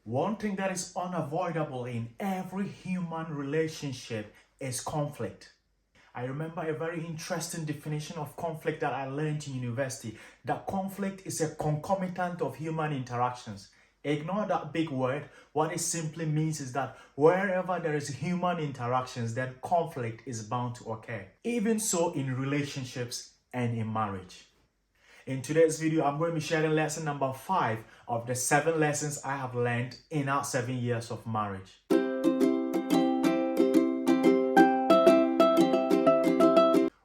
One thing that is unavoidable in every human relationship is conflict. I remember a very interesting definition of conflict that I learned in university. That conflict is a concomitant of human interactions. Ignore that big word. What it simply means is that wherever there is human interactions, then conflict is bound to occur. Even so in relationships and in marriage. In today's video, I'm going to be sharing lesson number 5 of the 7 lessons I have learned in our 7 years of marriage.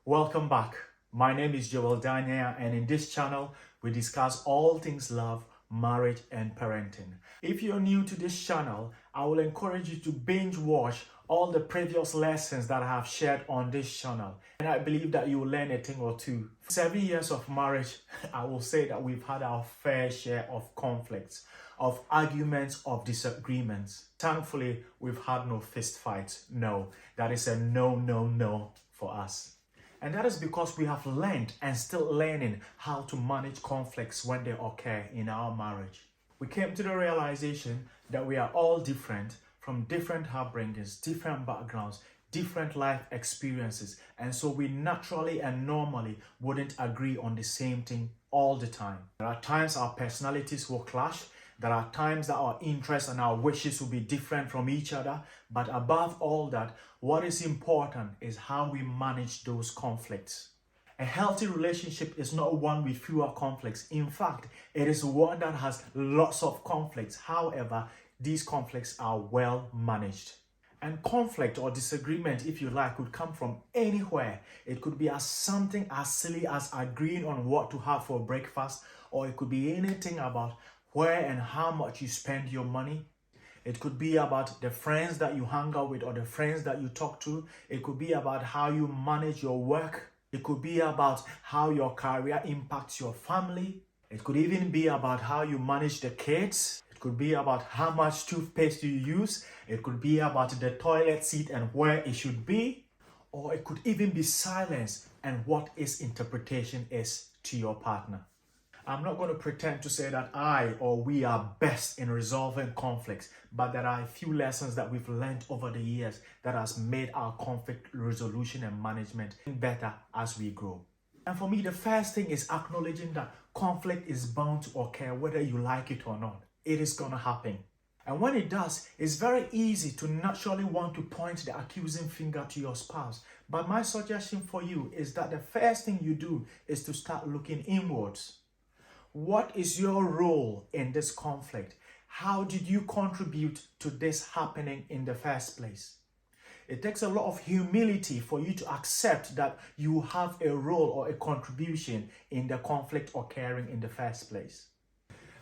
Welcome back. My name is Joel Daniel, and in this channel, we discuss all things love, marriage, and parenting. If you're new to this channel, I will encourage you to binge watch all the previous lessons that I have shared on this channel. And I believe that you will learn a thing or two. 7 years of marriage, I will say that we've had our fair share of conflicts, of arguments, of disagreements. Thankfully, we've had no fist fights. No, that is a no for us. And that is because we have learned and still learning how to manage conflicts when they occur in our marriage. We came to the realization that we are all different, from different upbringings, different backgrounds, different life experiences. And so we naturally and normally wouldn't agree on the same thing all the time. There are times our personalities will clash. There are times that our interests and our wishes will be different from each other. But above all that, what is important is how we manage those conflicts. A healthy relationship is not one with fewer conflicts. In fact, it is one that has lots of conflicts. However, these conflicts are well managed. And conflict or disagreement, if you like, could come from anywhere. It could be as something as silly as agreeing on what to have for breakfast, or it could be anything about where and how much you spend your money. It could be about the friends that you hang out with or the friends that you talk to. It could be about how you manage your work. It could be about how your career impacts your family. It could even be about how you manage the kids. It could be about how much toothpaste you use. It could be about the toilet seat and where it should be. Or it could even be silence and what its interpretation is to your partner. I'm not going to pretend to say that I or we are best in resolving conflicts, but there are a few lessons that we've learned over the years that has made our conflict resolution and management better as we grow. And for me, the first thing is acknowledging that conflict is bound to occur whether you like it or not. It is going to happen. And when it does, it's very easy to naturally want to point the accusing finger to your spouse. But my suggestion for you is that the first thing you do is to start looking inwards. What is your role in this conflict? How did you contribute to this happening in the first place? It takes a lot of humility for you to accept that you have a role or a contribution in the conflict occurring in the first place.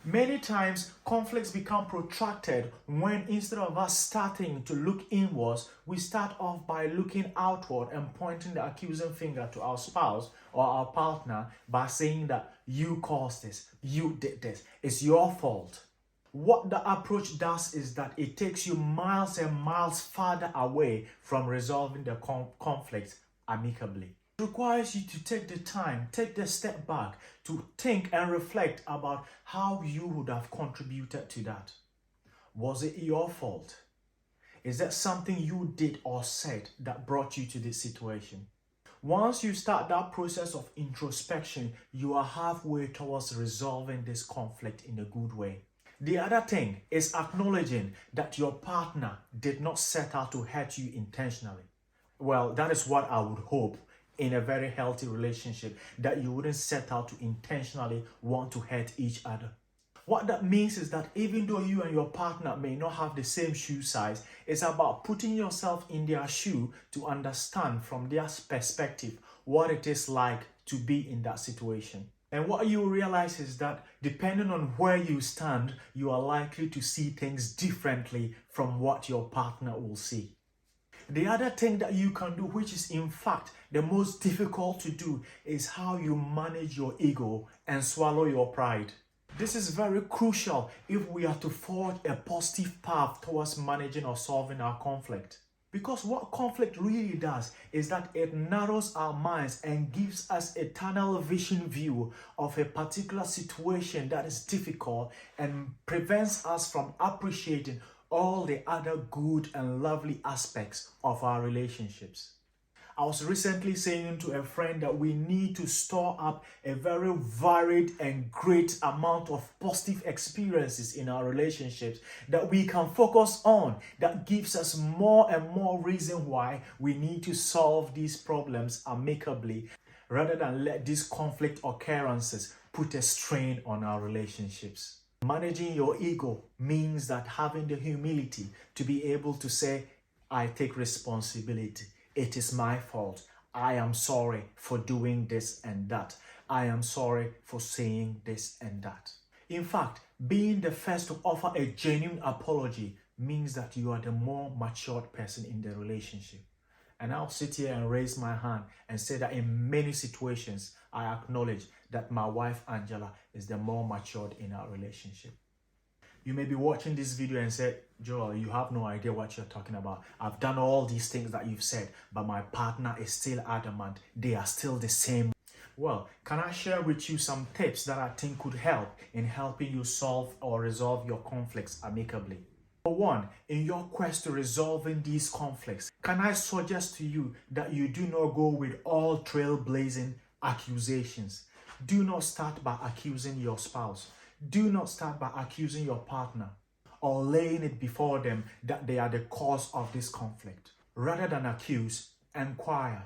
Many times, conflicts become protracted when instead of us starting to look inwards, we start off by looking outward and pointing the accusing finger to our spouse or our partner by saying that you caused this, you did this, it's your fault. What the approach does is that it takes you miles and miles farther away from resolving the conflict amicably. It requires you to take the time, take the step back to think and reflect about how you would have contributed to that. Was it your fault? Is that something you did or said that brought you to this situation? Once you start that process of introspection, you are halfway towards resolving this conflict in a good way. The other thing is acknowledging that your partner did not set out to hurt you intentionally. Well, that is what I would hope in a very healthy relationship, that you wouldn't set out to intentionally want to hurt each other. What that means is that even though you and your partner may not have the same shoe size, it's about putting yourself in their shoe to understand from their perspective what it is like to be in that situation. And what you realize is that depending on where you stand, you are likely to see things differently from what your partner will see. The other thing that you can do, which is in fact the most difficult to do, is how you manage your ego and swallow your pride. This is very crucial if we are to forge a positive path towards managing or solving our conflict. Because what conflict really does is that it narrows our minds and gives us a tunnel vision view of a particular situation that is difficult and prevents us from appreciating all the other good and lovely aspects of our relationships. I was recently saying to a friend that we need to store up a very varied and great amount of positive experiences in our relationships that we can focus on, that gives us more and more reason why we need to solve these problems amicably rather than let these conflict occurrences put a strain on our relationships. Managing your ego means that having the humility to be able to say, I take responsibility. It is my fault. I am sorry for doing this and that. I am sorry for saying this and that. In fact, being the first to offer a genuine apology means that you are the more matured person in the relationship. And I'll sit here and raise my hand and say that in many situations, I acknowledge that my wife Angela is the more matured in our relationship. You may be watching this video and say, Joel, you have no idea what you're talking about. I've done all these things that you've said, but my partner is still adamant. They are still the same. Well, can I share with you some tips that I think could help in helping you solve or resolve your conflicts amicably? For one, in your quest to resolving these conflicts, can I suggest to you that you do not go with all trailblazing accusations. Do not start by accusing your spouse. Do not start by accusing your partner or laying it before them that they are the cause of this conflict. Rather than accuse, inquire.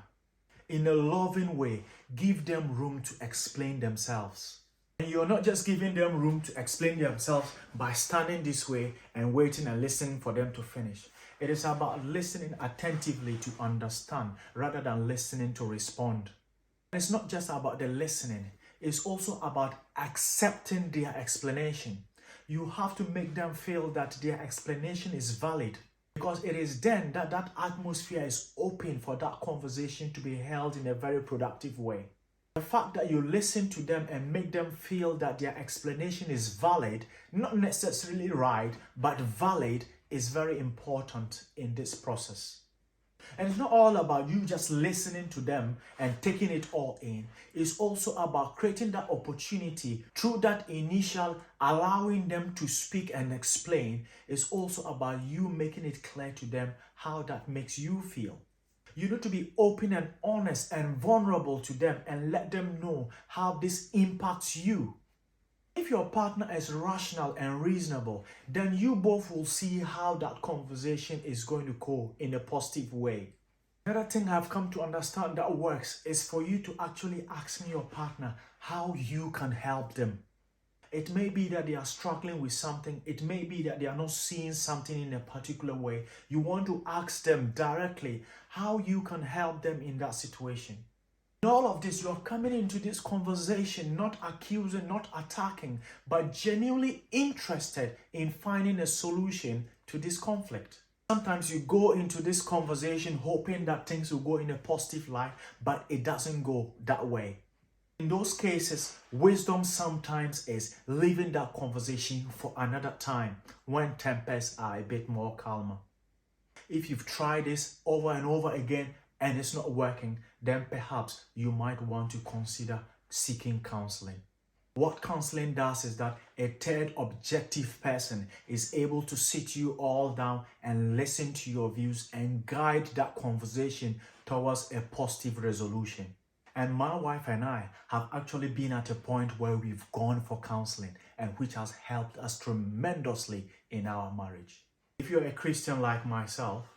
In a loving way, give them room to explain themselves. And you're not just giving them room to explain themselves by standing this way and waiting and listening for them to finish. It is about listening attentively to understand rather than listening to respond. And it's not just about the listening. It's also about accepting their explanation. You have to make them feel that their explanation is valid, because it is then that that atmosphere is open for that conversation to be held in a very productive way. The fact that you listen to them and make them feel that their explanation is valid, not necessarily right, but valid, is very important in this process. And it's not all about you just listening to them and taking it all in. It's also about creating that opportunity through that initial allowing them to speak and explain. It's also about you making it clear to them how that makes you feel. You need to be open and honest and vulnerable to them and let them know how this impacts you. If your partner is rational and reasonable, then you both will see how that conversation is going to go in a positive way. Another thing I've come to understand that works is for you to actually ask your partner how you can help them. It may be that they are struggling with something. It may be that they are not seeing something in a particular way. You want to ask them directly how you can help them in that situation. In all of this, you're coming into this conversation not accusing, not attacking, but genuinely interested in finding a solution to this conflict. Sometimes you go into this conversation hoping that things will go in a positive light, but it doesn't go that way. In those cases, wisdom sometimes is leaving that conversation for another time when tempers are a bit more calmer. If you've tried this over and over again and it's not working, then perhaps you might want to consider seeking counseling. What counseling does is that a third objective person is able to sit you all down and listen to your views and guide that conversation towards a positive resolution. And my wife and I have actually been at a point where we've gone for counseling, and which has helped us tremendously in our marriage. If you're a Christian like myself,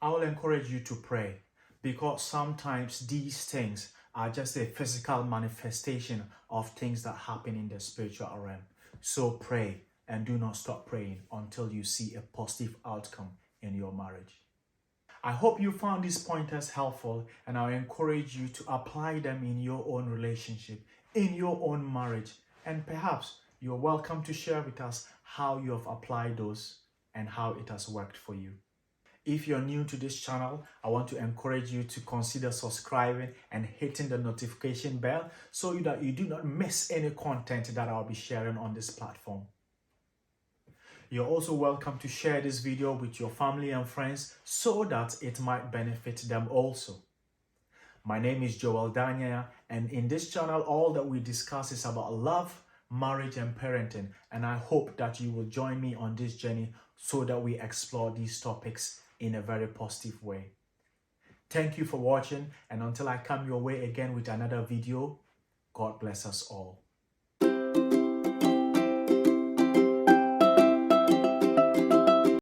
I will encourage you to pray, because sometimes these things are just a physical manifestation of things that happen in the spiritual realm. So pray, and do not stop praying until you see a positive outcome in your marriage. I hope you found these pointers helpful, and I encourage you to apply them in your own relationship, in your own marriage, and perhaps you're welcome to share with us how you have applied those and how it has worked for you. If you're new to this channel, I want to encourage you to consider subscribing and hitting the notification bell so that you do not miss any content that I'll be sharing on this platform. You're also welcome to share this video with your family and friends so that it might benefit them also. My name is Joel Daniel, and in this channel, all that we discuss is about love, marriage, and parenting. And I hope that you will join me on this journey so that we explore these topics in a very positive way. Thank you for watching, and until I come your way again with another video, God bless us all.